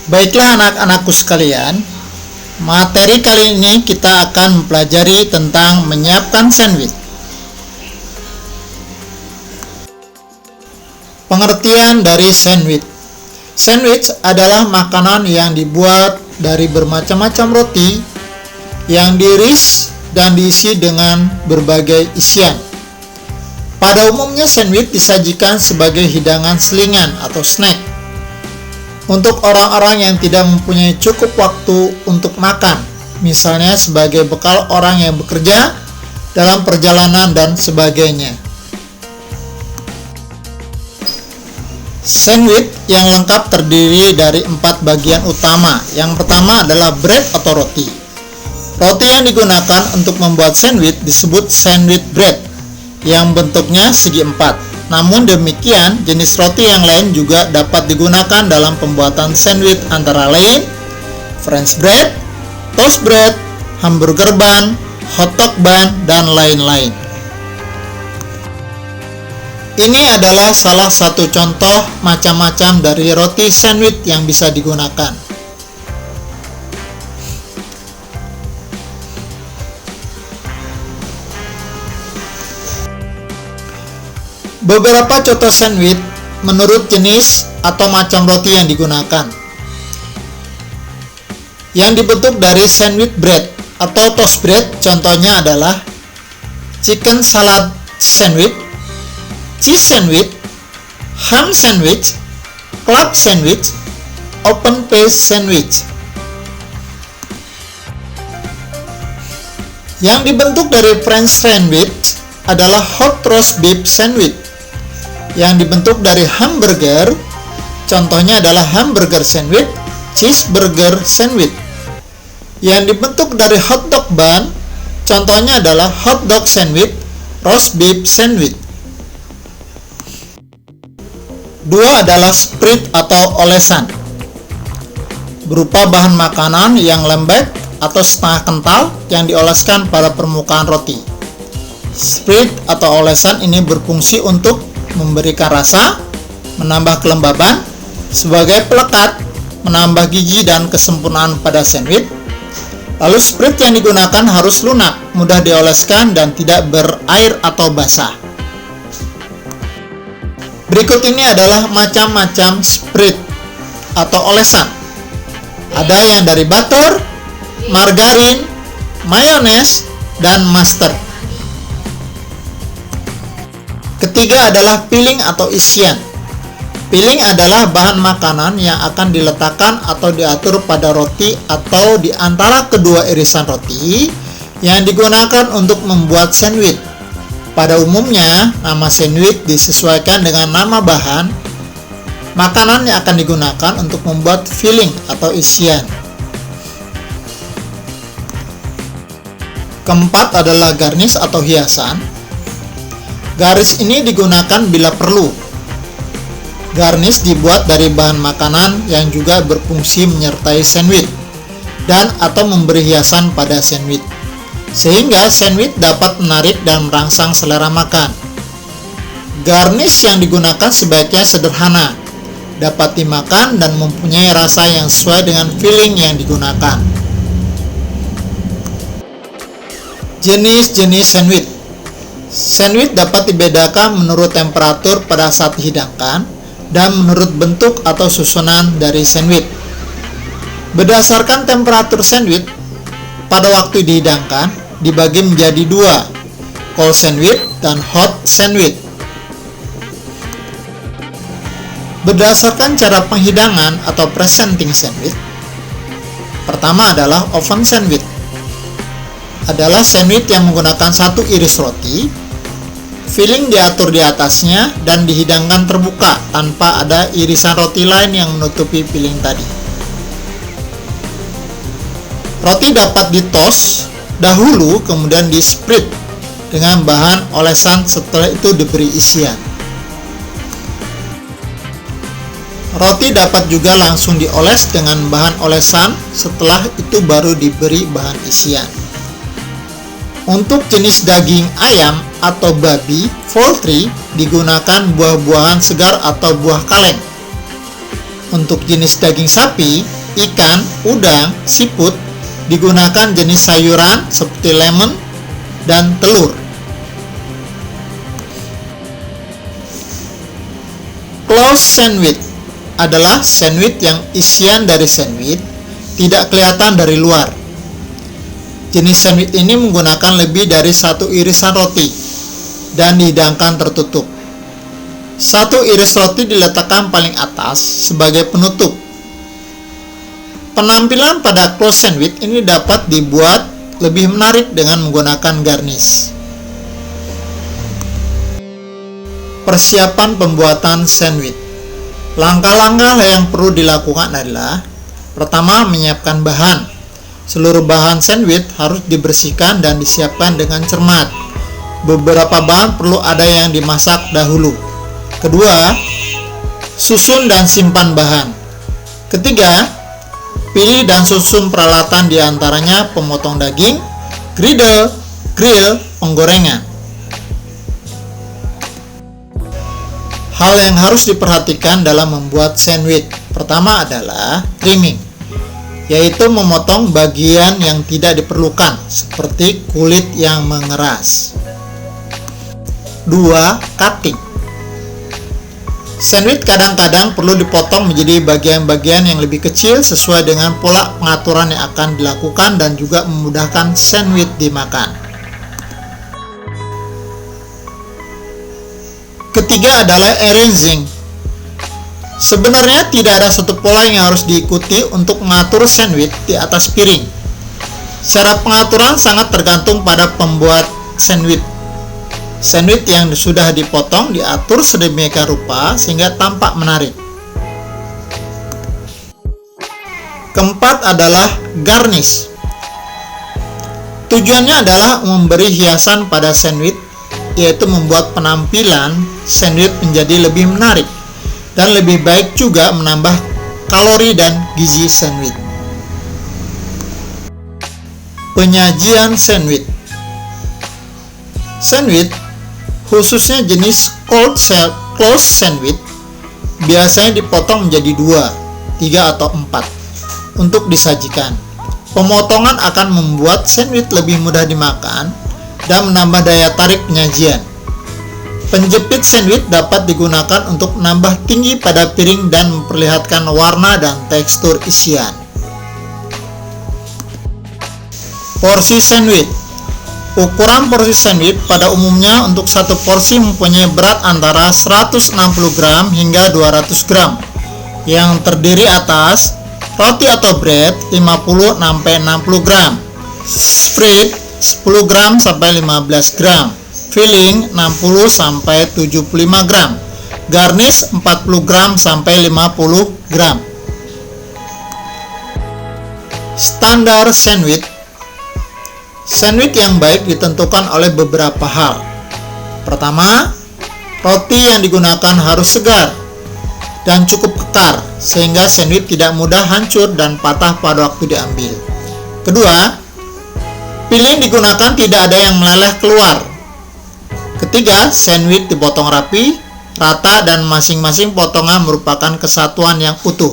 Baiklah anak-anakku sekalian, materi kali ini kita akan mempelajari tentang menyiapkan sandwich. Pengertian dari sandwich. Sandwich adalah makanan yang dibuat dari bermacam-macam roti yang diiris dan diisi dengan berbagai isian. Pada umumnya sandwich disajikan sebagai hidangan selingan atau snack untuk orang-orang yang tidak mempunyai cukup waktu untuk makan, misalnya sebagai bekal orang yang bekerja dalam perjalanan dan sebagainya. Sandwich yang lengkap terdiri dari 4 bagian utama. Yang pertama adalah bread atau roti. Roti yang digunakan untuk membuat sandwich disebut sandwich bread yang bentuknya segi 4. Namun demikian, jenis roti yang lain juga dapat digunakan dalam pembuatan sandwich, antara lain French bread, toast bread, hamburger bun, hotdog bun, dan lain-lain. Ini adalah salah satu contoh macam-macam dari roti sandwich yang bisa digunakan. Beberapa contoh sandwich menurut jenis atau macam roti yang digunakan. Yang dibentuk dari sandwich bread atau toast bread contohnya adalah chicken salad sandwich, cheese sandwich, ham sandwich, club sandwich, open face sandwich. Yang dibentuk dari French sandwich adalah hot roast beef sandwich. Yang dibentuk dari hamburger contohnya adalah hamburger sandwich, cheeseburger sandwich. Yang dibentuk dari hotdog bun contohnya adalah hotdog sandwich, roast beef sandwich. Dua adalah spread atau olesan, berupa bahan makanan yang lembek atau setengah kental yang dioleskan pada permukaan roti. Spread atau olesan ini berfungsi untuk memberikan rasa, menambah kelembaban, sebagai pelekat, menambah gizi dan kesempurnaan pada sandwich. Lalu spread yang digunakan harus lunak, mudah dioleskan dan tidak berair atau basah. Berikut ini adalah macam-macam spread atau olesan. Ada yang dari butter, margarin, mayones, dan mustard. Ketiga adalah filling atau isian. Filling adalah bahan makanan yang akan diletakkan atau diatur pada roti atau di antara kedua irisan roti yang digunakan untuk membuat sandwich. Pada umumnya, nama sandwich disesuaikan dengan nama bahan makanan yang akan digunakan untuk membuat filling atau isian. Keempat adalah garnish atau hiasan. Garnish ini digunakan bila perlu. Garnish dibuat dari bahan makanan yang juga berfungsi menyertai sandwich dan atau memberi hiasan pada sandwich, sehingga sandwich dapat menarik dan merangsang selera makan. Garnish yang digunakan sebaiknya sederhana, dapat dimakan dan mempunyai rasa yang sesuai dengan filling yang digunakan. Jenis-jenis sandwich. Sandwich dapat dibedakan menurut temperatur pada saat dihidangkan dan menurut bentuk atau susunan dari sandwich. Berdasarkan temperatur sandwich, pada waktu dihidangkan dibagi menjadi 2, cold sandwich dan hot sandwich. Berdasarkan cara penghidangan atau presenting sandwich, pertama adalah oven sandwich. Adalah sandwich yang menggunakan satu iris roti, filling diatur di atasnya dan dihidangkan terbuka tanpa ada irisan roti lain yang menutupi filling tadi. Roti dapat di-toast dahulu kemudian di-spread dengan bahan olesan, setelah itu diberi isian. Roti dapat juga langsung dioles dengan bahan olesan, setelah itu baru diberi bahan isian. Untuk jenis daging ayam atau babi, poultry, digunakan buah-buahan segar atau buah kaleng. Untuk jenis daging sapi, ikan, udang, siput, digunakan jenis sayuran seperti lemon dan telur. Closed sandwich adalah sandwich yang isian dari sandwich tidak kelihatan dari luar. Jenis sandwich ini menggunakan lebih dari satu irisan roti dan dihidangkan tertutup. Satu iris roti diletakkan paling atas sebagai penutup. Penampilan pada closed sandwich ini dapat dibuat lebih menarik dengan menggunakan garnish. Persiapan pembuatan sandwich. Langkah-langkah yang perlu dilakukan adalah: pertama, menyiapkan bahan. Seluruh bahan sandwich harus dibersihkan dan disiapkan dengan cermat. Beberapa bahan perlu ada yang dimasak dahulu. Kedua, susun dan simpan bahan. Ketiga, pilih dan susun peralatan, diantaranya pemotong daging, grill, penggorengan. Hal yang harus diperhatikan dalam membuat sandwich pertama adalah trimming, yaitu memotong bagian yang tidak diperlukan seperti kulit yang mengeras. 2. Cutting. Sandwich kadang-kadang perlu dipotong menjadi bagian-bagian yang lebih kecil sesuai dengan pola pengaturan yang akan dilakukan dan juga memudahkan sandwich dimakan. Ketiga adalah arranging. Sebenarnya tidak ada satu pola yang harus diikuti untuk mengatur sandwich di atas piring. Secara pengaturan sangat tergantung pada pembuat sandwich. Sandwich yang sudah dipotong diatur sedemikian rupa sehingga tampak menarik. Keempat adalah garnish. Tujuannya adalah memberi hiasan pada sandwich, yaitu membuat penampilan sandwich menjadi lebih menarik dan lebih baik juga menambah kalori dan gizi sandwich. Penyajian sandwich. Sandwich, khususnya jenis closed sandwich, biasanya dipotong menjadi 2, 3 atau 4 untuk disajikan. Pemotongan akan membuat sandwich lebih mudah dimakan dan menambah daya tarik penyajian. Penjepit sandwich dapat digunakan untuk menambah tinggi pada piring dan memperlihatkan warna dan tekstur isian. Porsi sandwich. Ukuran porsi sandwich pada umumnya untuk satu porsi mempunyai berat antara 160 gram hingga 200 gram, yang terdiri atas roti atau bread 50-60 gram, spread 10 gram sampai 15 gram, filling 60-75 gram, garnish 40 gram sampai 50 gram. Standar sandwich. Sandwich yang baik ditentukan oleh beberapa hal. Pertama, roti yang digunakan harus segar dan cukup kekar sehingga sandwich tidak mudah hancur dan patah pada waktu diambil. Kedua, filling digunakan tidak ada yang meleleh keluar. Ketiga, sandwich dipotong rapi, rata dan masing-masing potongan merupakan kesatuan yang utuh.